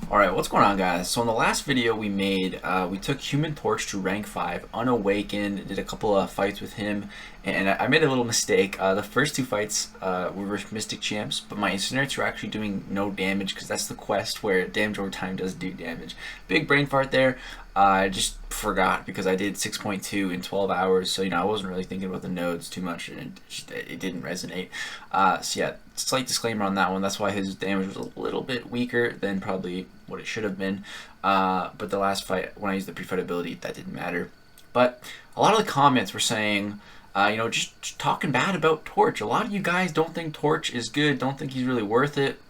Alright, what's going on, guys? So in the last video we made, we took Human Torch to rank 5, unawakened, did a couple of fights with him, and I made a little mistake. The first two fights were Mystic Champs, but my incinerates were actually doing no damage, because that's the quest where damage over time does do damage. Big brain fart there. I just forgot because I did 6.2 in 12 hours, so I wasn't really thinking about the nodes too much, and it didn't resonate. So yeah, slight disclaimer on that one. That's why his damage was a little bit weaker than probably what it should have been. But the last fight, when I used the pre-fight ability, that didn't matter. But a lot of the comments were saying, just talking bad about Torch. A lot of you guys don't think Torch is good, don't think he's really worth it.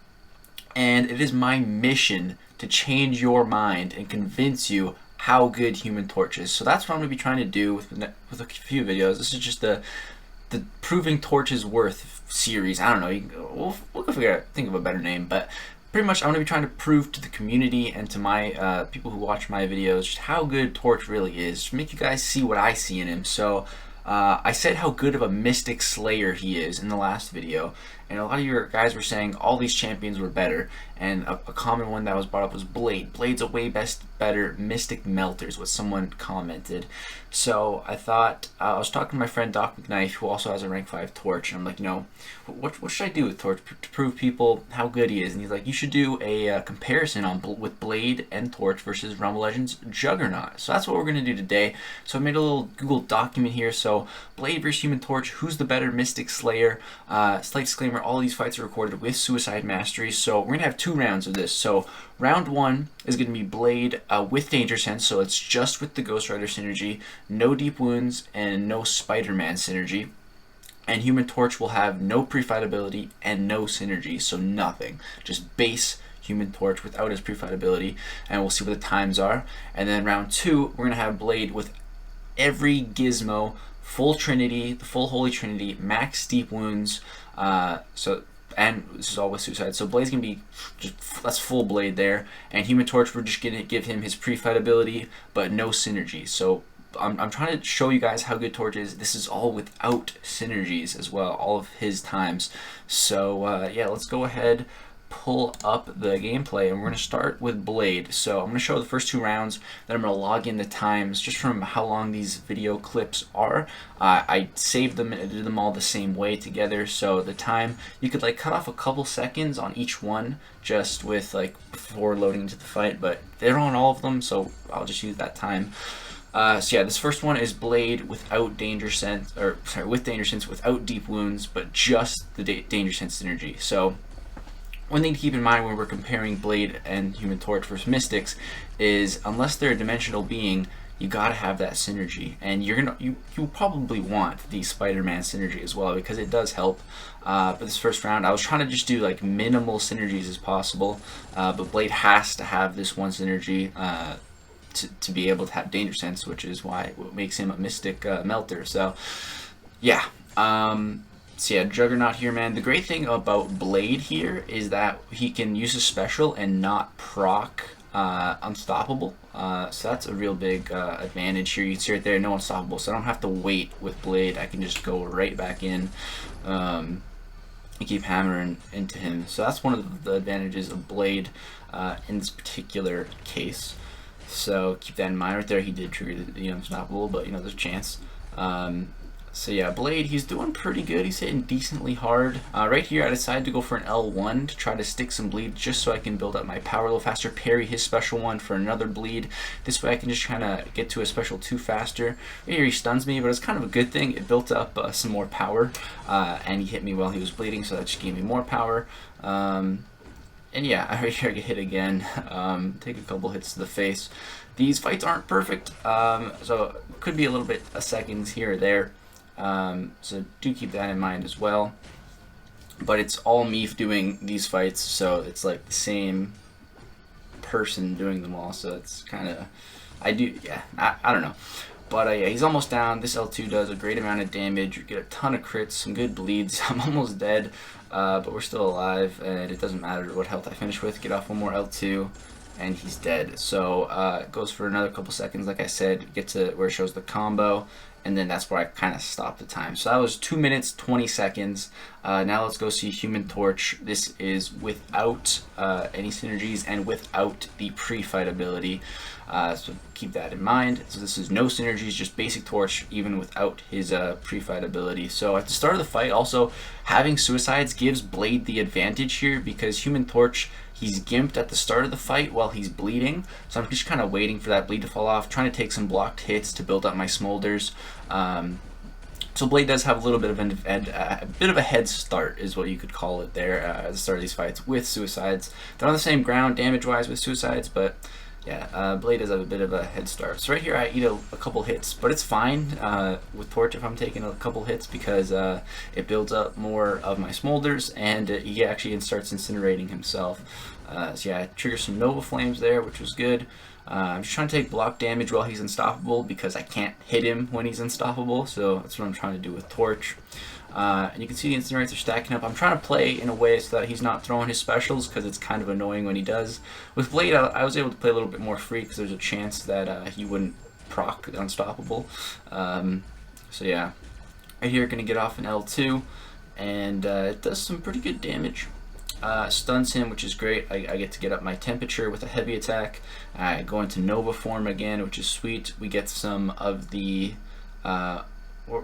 And it is my mission to change your mind and convince you how good Human Torch is. So that's what I'm going to be trying to do with a few videos. This is just the Proving Torch's Worth series. I don't know. We'll think of a better name, but pretty much I'm going to be trying to prove to the community and to my people who watch my videos just how good Torch really is. Just make you guys see what I see in him. So I said how good of a Mystic Slayer he is in the last video, and a lot of your guys were saying all these champions were better, and a common one that was brought up was Blade. Blade's a way better Mystic Melter is what someone commented. So I thought, I was talking to my friend Doc McKnife, who also has a rank 5 Torch, and I'm like, what should I do with Torch to prove people how good he is? And he's like, you should do a comparison with Blade and Torch versus Realm of Legends Juggernaut. So that's what we're going to do today. So I made a little Google document here. So Blade versus Human Torch, who's the better Mystic Slayer? Slight disclaimer, all these fights are recorded with Suicide Mastery, so we're going to have 2 rounds of this. So round 1 is going to be Blade with Danger Sense, so it's just with the Ghost Rider synergy, no Deep Wounds, and no Spider-Man synergy. And Human Torch will have no pre-fight ability and no synergy, so nothing. Just base Human Torch without his pre-fight ability, and we'll see what the times are. And then round 2, we're going to have Blade with every gizmo, full Trinity, the full Holy Trinity, max Deep Wounds, and this is all with Suicide. So Blade's gonna be that's full Blade there, and Human Torch, we're just gonna give him his pre-fight ability, but no synergy. So I'm trying to show you guys how good Torch is. This is all without synergies as well, all of his times. So yeah, let's go ahead, pull up the gameplay, and we're going to start with Blade. So I'm going to show the first 2 rounds, then I'm going to log in the times just from how long these video clips are. I saved them and edited them all the same way together, so the time, you could cut off a couple seconds on each one just with before loading into the fight, but they're on all of them, so I'll just use that time. So yeah, this first one is Blade without Danger Sense, with Danger Sense without Deep Wounds, but just the Danger Sense synergy. So one thing to keep in mind when we're comparing Blade and Human Torch versus Mystics is, unless they're a dimensional being, you gotta have that synergy, and you probably want the Spider-Man synergy as well, because it does help. But this first round, I was trying to just do minimal synergies as possible, but Blade has to have this one synergy to be able to have Danger Sense, which is what makes him a Mystic Melter. So yeah. So yeah, Juggernaut here, man. The great thing about Blade here is that he can use a special and not proc Unstoppable. So that's a real big advantage here. You can see right there, no Unstoppable. So I don't have to wait with Blade. I can just go right back in and keep hammering into him. So that's one of the advantages of Blade in this particular case. So keep that in mind. Right there, he did trigger the Unstoppable, but there's a chance. So yeah, Blade, he's doing pretty good. He's hitting decently hard. Right here, I decided to go for an L1 to try to stick some bleed, just so I can build up my power a little faster, parry his special 1 for another bleed. This way I can just kind of get to a special 2 faster. Right here he stuns me, but it's kind of a good thing. It built up some more power, and he hit me while he was bleeding, so that just gave me more power. And yeah, right here I get hit again. Take a couple hits to the face. These fights aren't perfect, so it could be a little bit of seconds here or there. So do keep that in mind as well. But it's all me doing these fights, so it's the same person doing them all. So it's kind of, I don't know. But yeah, he's almost down. This L2 does a great amount of damage. You get a ton of crits, some good bleeds. I'm almost dead, but we're still alive, and it doesn't matter what health I finish with. Get off one more L2, and he's dead. So it goes for another couple seconds. Like I said, get to where it shows the combo, and then that's where I kind of stopped the time. So that was 2 minutes 20 seconds. Now let's go see Human Torch. This is without any synergies and without the pre-fight ability. So keep that in mind. So this is no synergies, just basic Torch, even without his pre-fight ability. So at the start of the fight, also having suicides gives Blade the advantage here, because Human Torch, he's gimped at the start of the fight while he's bleeding. So I'm just kind of waiting for that bleed to fall off, trying to take some blocked hits to build up my smolders. So Blade does have a little bit of a head start, is what you could call it there, at the start of these fights with suicides. They're on the same ground damage-wise with suicides, but yeah, Blade does have a bit of a head start. So right here I eat a couple hits, but it's fine with Torch if I'm taking a couple hits, because it builds up more of my smolders, and he actually starts incinerating himself. So yeah, I trigger some Nova Flames there, which was good. I'm just trying to take block damage while he's unstoppable, because I can't hit him when he's unstoppable, so that's what I'm trying to do with Torch. And you can see the incinerates are stacking up. I'm trying to play in a way so that he's not throwing his specials, because it's kind of annoying when he does. With Blade, I was able to play a little bit more free, because there's a chance that he wouldn't proc unstoppable. So yeah, right here going to get off an L2, and it does some pretty good damage. Stuns him, which is great. I get to get up my temperature with a heavy attack. I go into Nova form again, which is sweet. We get some of the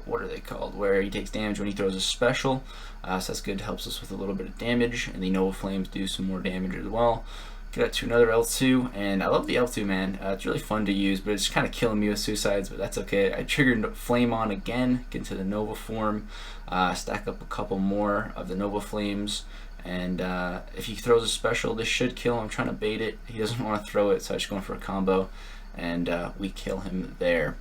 what are they called, where he takes damage when he throws a special, so that's good, helps us with a little bit of damage, and the Nova Flames do some more damage as well. Get up to another L2, and I love the L2, man. It's really fun to use, but it's kind of killing me with suicides, but that's okay. I triggered Flame on again, get into the Nova form, stack up a couple more of the Nova Flames, and if he throws a special, this should kill him. I'm trying to bait it. He doesn't want to throw it, so I'm just going for a combo, and we kill him there.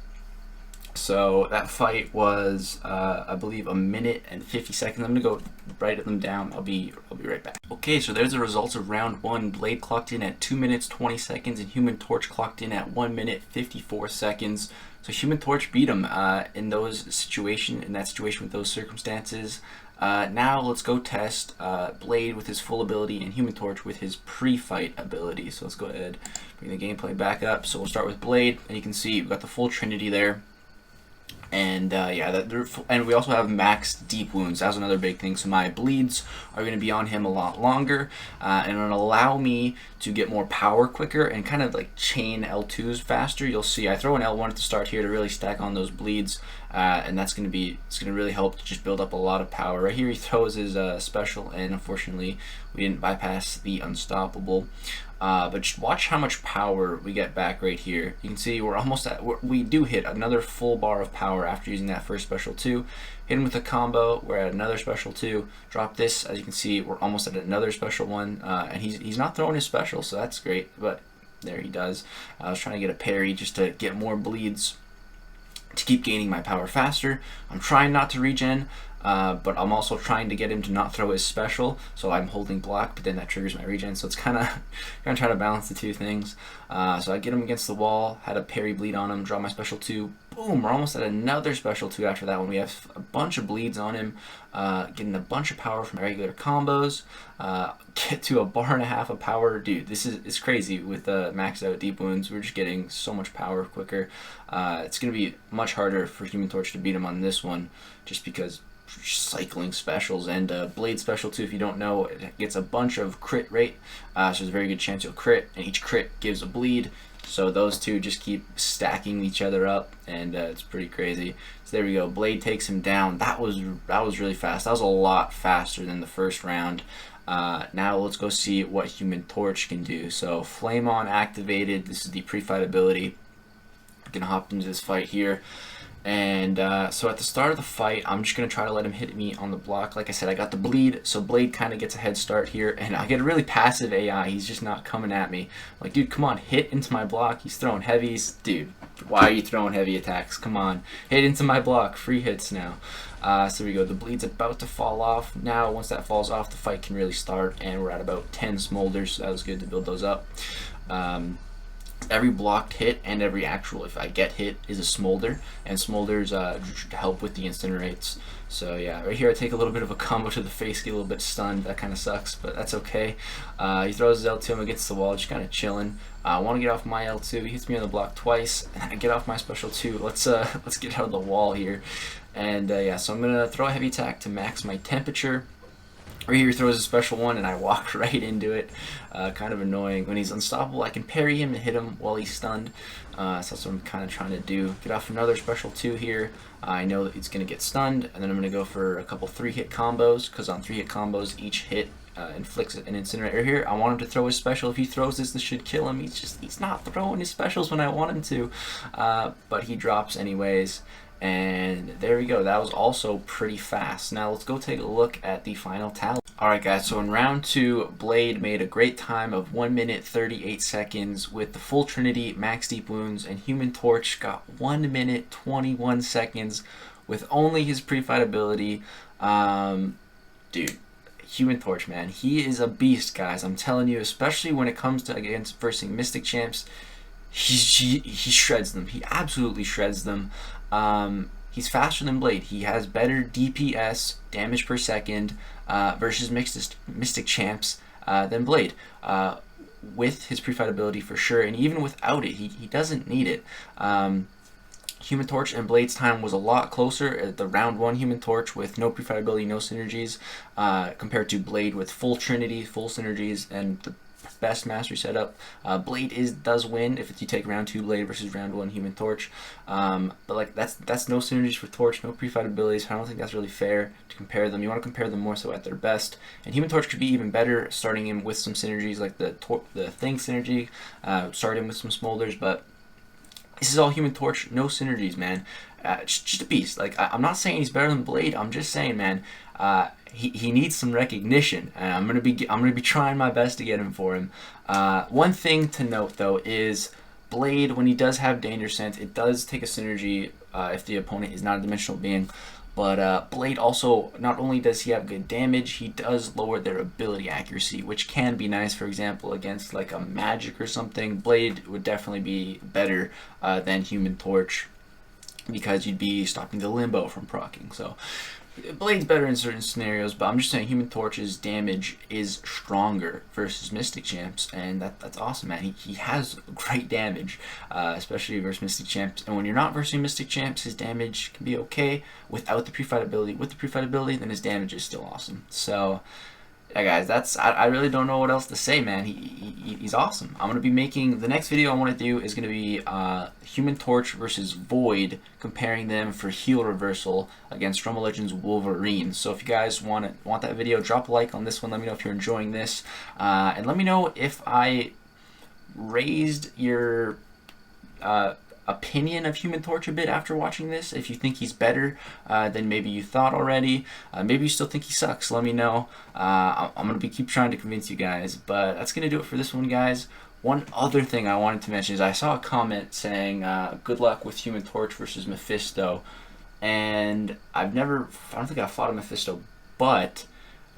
So that fight was, I believe, 1 minute and 50 seconds. I'm gonna go write them down. I'll be right back. Okay, so there's the results of round 1. Blade clocked in at 2 minutes 20 seconds, and Human Torch clocked in at 1 minute 54 seconds. So Human Torch beat him in that situation with those circumstances. Now let's go test Blade with his full ability and Human Torch with his pre-fight ability. So let's go ahead, bring the gameplay back up. So we'll start with Blade, and you can see we've got the full Trinity there. And yeah, and we also have max deep wounds. That was another big thing. So my bleeds are going to be on him a lot longer, and it'll allow me to get more power quicker and kind of like chain L2s faster. You'll see I throw an L1 at the start here to really stack on those bleeds, and it's going to really help to just build up a lot of power. Right here he throws his special, and unfortunately we didn't bypass the unstoppable. But just watch how much power we get back right here. You can see we're almost at, we do hit another full bar of power after using that first special 2. Hit him with a combo, we're at another special 2. Drop this, as you can see, we're almost at another special 1. And he's not throwing his special, so that's great, but there he does. I was trying to get a parry just to get more bleeds to keep gaining my power faster. I'm trying not to regen, but I'm also trying to get him to not throw his special, so I'm holding block, but then that triggers my regen, so it's kind of gonna try to balance the two things. So I get him against the wall, had a parry bleed on him, draw my special 2, boom, we're almost at another special 2 after that one. We have a bunch of bleeds on him, getting a bunch of power from regular combos, get to a bar and a half of power. Dude, it's crazy with maxed out deep wounds. We're just getting so much power quicker. It's gonna be much harder for Human Torch to beat him on this one, just because cycling specials, and Blade special 2, if you don't know, it gets a bunch of crit rate, so there's a very good chance you'll crit, and each crit gives a bleed, so those two just keep stacking each other up, and it's pretty crazy. So there we go, Blade takes him down. That was really fast. That was a lot faster than the first round. Now let's go see what Human Torch can do. So Flame On activated. This is the pre-fight ability. I'm gonna hop into this fight here. And so at the start of the fight, I'm just going to try to let him hit me on the block. Like I said, I got the bleed, so Blade kind of gets a head start here, and I get a really passive AI. He's just not coming at me. Like, dude, come on, hit into my block. He's throwing heavies. Dude, why are you throwing heavy attacks? Come on, hit into my block. Free hits now. So there we go. The bleed's about to fall off. Now, once that falls off, the fight can really start, and we're at about 10 smolders, so that was good to build those up. every blocked hit and every actual, if I get hit, is a smolder, and smolders help with the incinerates. So yeah, right here I take a little bit of a combo to the face, get a little bit stunned. That kind of sucks, but that's okay. He throws his L2 against the wall, just kind of chilling. I want to get off my L2. He hits me on the block twice, and I get off my special 2. Let's get out of the wall here, and yeah. So I'm gonna throw a heavy attack to max my temperature. Right here he throws a special 1 and I walk right into it. Kind of annoying. When he's unstoppable, I can parry him and hit him while he's stunned. So that's what I'm kind of trying to do. Get off another special 2 here. I know that he's going to get stunned, and then I'm going to go for a couple 3-hit combos, because on 3-hit combos, each hit inflicts an incinerator here. I want him to throw his special. If he throws this should kill him. He's not throwing his specials when I want him to. But he drops anyways. And there we go. That was also pretty fast. Now let's go take a look at the final tally. Alright guys, so in round 2, Blade made a great time of 1 minute 38 seconds with the full Trinity, max deep wounds, and Human Torch got 1 minute 21 seconds with only his pre-fight ability. Dude, Human Torch, man, he is a beast, guys. I'm telling you, especially when it comes to against versing Mystic Champs, he shreds them. He absolutely shreds them. He's faster than Blade. He has better DPS, damage per second, versus Mystic Champs than Blade. With his pre-fight ability for sure, and even without it, he doesn't need it. Human Torch and Blade's time was a lot closer at the round 1 Human Torch with no pre-fight ability, no synergies, compared to Blade with full Trinity, full synergies, and the best mastery setup. Blade does win if you take round 2 Blade versus round 1 Human Torch, but like that's no synergies for Torch, no pre-fight abilities. I don't think that's really fair to compare them. You want to compare them more so at their best, and Human Torch could be even better starting him with some synergies like the Thing synergy, starting with some smolders, but this is all Human Torch, no synergies, man. Just a beast. Like I'm not saying he's better than Blade. I'm just saying, man, he needs some recognition. I'm gonna be trying my best to get him for him. One thing to note though is Blade, when he does have Danger Sense, it does take a synergy if the opponent is not a dimensional being. But Blade also, not only does he have good damage, he does lower their ability accuracy, which can be nice. For example, against like a magic or something, Blade would definitely be better than Human Torch, because you'd be stopping the limbo from proccing. So Blade's better in certain scenarios, but I'm just saying Human Torch's damage is stronger versus Mystic Champs, and that's awesome, man. He has great damage, especially versus Mystic Champs. And when you're not versus Mystic Champs, his damage can be okay without the pre-fight ability. With the pre-fight ability, then his damage is still awesome. So yeah, guys, I really don't know what else to say, man. He's awesome. I'm gonna be making the next video I want to do is gonna be Human Torch versus Void, comparing them for heal reversal against Rumble Legends Wolverine. So if you guys want that video, drop a like on this one. Let me know if you're enjoying this, and let me know if I raised your opinion of Human Torch a bit after watching this. If you think he's better than maybe you thought already, maybe you still think he sucks, let me know. I'm gonna keep trying to convince you guys, but that's gonna do it for this one, guys. One other thing I wanted to mention is I saw a comment saying good luck with Human Torch versus Mephisto, and I don't think I've fought a Mephisto, but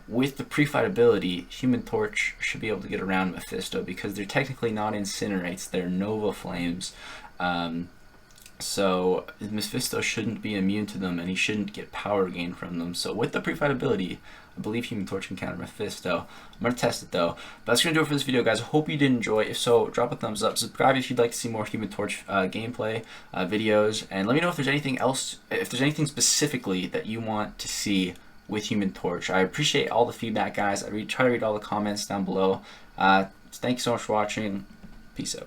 with the pre-fight ability, Human Torch should be able to get around Mephisto, because they're technically not incinerates, they're Nova Flames. So Mephisto shouldn't be immune to them, and he shouldn't get power gain from them. So with the pre-fight ability, I believe Human Torch can counter Mephisto. I'm going to test it though. But that's going to do it for this video, guys. I hope you did enjoy. If so, drop a thumbs up. Subscribe if you'd like to see more Human Torch gameplay videos. And let me know if there's anything else, if there's anything specifically that you want to see with Human Torch. I appreciate all the feedback, guys. I try to read all the comments down below. Thank you so much for watching. Peace out.